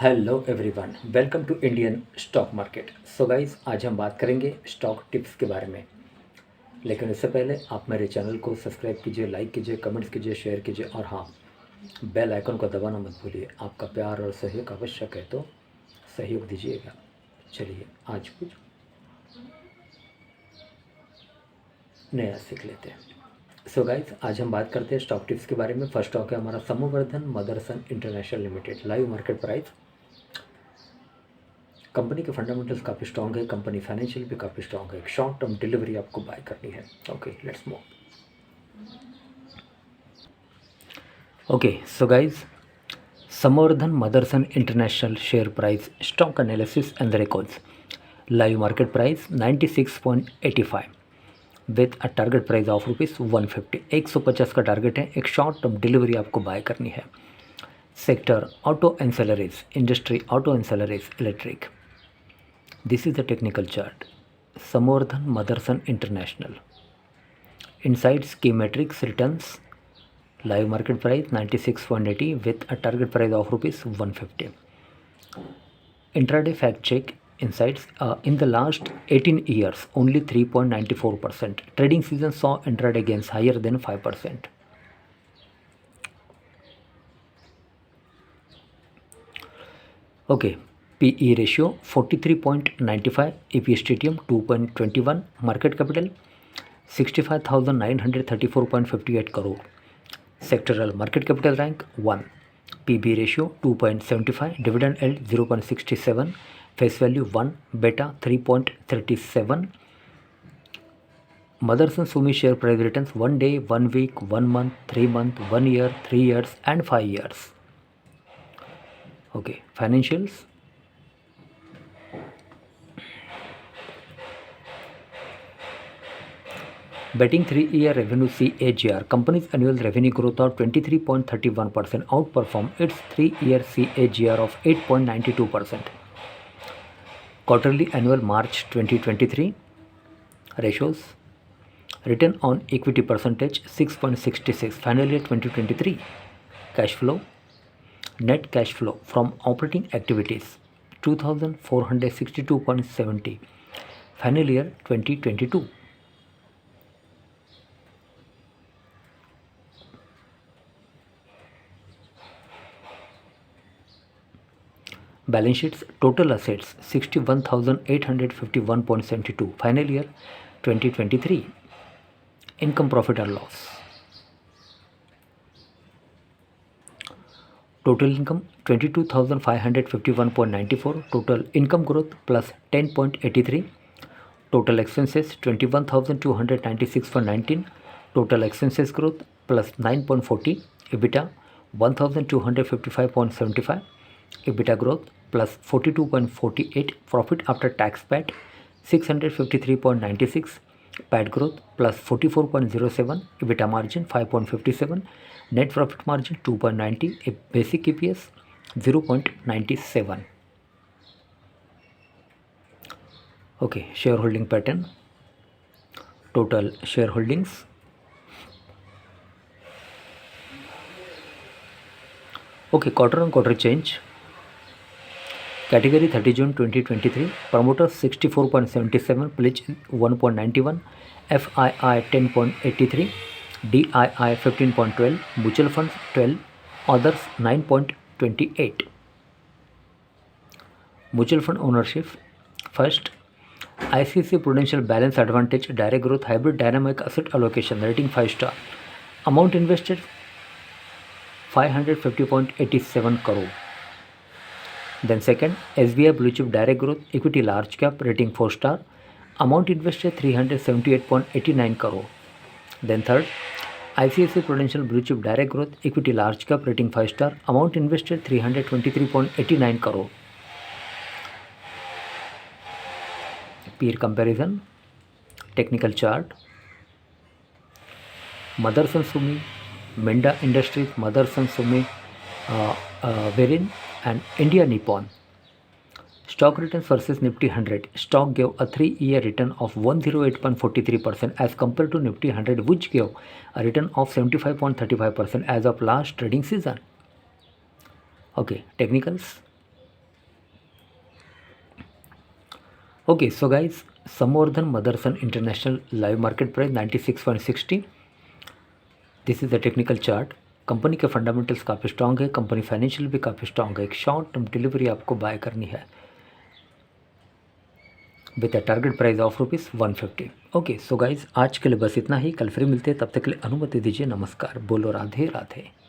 Hello everyone, welcome to Indian stock market. So guys, आज हम बात करेंगे स्टॉक टिप्स के बारे में। लेकिन इससे पहले आप मेरे चैनल को सब्सक्राइब कीजिए, लाइक कीजिए, कमेंट्स कीजिए, शेयर कीजिए और हाँ, बेल आइकन को दबाना मत भूलिए। आपका प्यार और सहयोग आवश्यक है, तो सहयोग दीजिएगा। चलिए आज कुछ नया सीख लेते हैं। सो गाइस, आज हम बात करते हैं स्टॉक टिप्स के बारे में। फर्स्ट स्टॉक है हमारा Samvardhana Motherson international limited. Live market price, company के फंडामेंटल्स काफ़ी स्ट्रॉन्ग है, कंपनी फाइनेंशियल भी काफ़ी स्ट्रॉन्ग है। एक शॉर्ट टर्म डिलीवरी आपको बाय करनी है। Okay, let's move. Okay so guys, Samvardhana Motherson international share price, stock analysis and records. Live market price 96.85 with a target price of ₹150। 150 का टारगेट है। एक शॉर्ट टर्म डिलीवरी आपको बाय करनी है। Sector auto एंसेलरीज, industry auto ancillaries, electric. This is the technical chart. Samvardhana Motherson International. Insights, key metrics, returns. Live market price 96.80 with a target price of ₹150. Intraday fact check insights. In the last 18 years, only 3.94%. Trading season saw intraday gains higher than 5%. Okay. PE ratio 43.95, EPS TTM 2.21, market capital 65,934.58 crore. Sectoral market capital rank 1, PB ratio 2.75, dividend yield 0.67, face value 1, beta 3.37. Motherson Sumi share price returns 1 day, 1 week, 1 month, 3 month, 1 year, 3 years and 5 years. Okay, financials. Betting 3-year revenue CAGR, company's annual revenue growth of 23.31% outperformed its 3-year CAGR of 8.92%. Quarterly annual March 2023 ratios. Return on equity percentage 6.66. Final year 2023 cash flow. Net cash flow from operating activities 2,462.70. Final year 2022. Balance sheets, total assets 61,851.72. Final year 2023. Income, profit and loss. Total income 22,551.94. Total income growth plus 10.83. Total expenses 21,296.19. Total expenses growth plus 9.40. EBITDA 1,255.75. EBITDA growth plus 42.48. Profit after tax PAT 653.96. PAT growth plus 44.07. EBITDA margin 5.57. Net profit margin 2.90. Basic EPS 0.97. Okay, shareholding pattern. Total shareholdings. Okay, quarter on quarter change. Category 30 June 2023, promoters 64.77, pledge 1.91, FII 10.83, DII 15.12, mutual funds 12, others 9.28. Mutual fund ownership. First, ICICI Prudential Balance Advantage Direct Growth Hybrid Dynamic Asset Allocation, rating 5 star. Amount invested 550.87 crore. Then second, SBI Blue Chip Direct Growth Equity Large Cap, rating 4 star. Amount invested 378.89 crore. Then third, ICICI Prudential Blue Chip Direct Growth Equity Large Cap, rating 5 star. Amount invested 323.89 crore. Peer comparison. Technical chart. Motherson Sumi, Minda Industries, Motherson Sumi, Verin and India Nippon. Stock returns versus Nifty 100. Stock gave a 3-year return of 108.43% as compared to Nifty 100, which gave a return of 75.35% as of last trading season. Okay, technicals. Okay so guys, Samvardhana Motherson international live market price 96.60. This is the technical chart. Company के fundamentals काफ़ी strong है, company financial भी काफ़ी strong है. एक short term delivery आपको buy करनी है with a target price of ₹150. Okay so guys, आज के लिए बस इतना ही. कल फिर मिलते हैं, तब तक के लिए अनुमति दीजिए. नमस्कार. बोलो राधे राधे.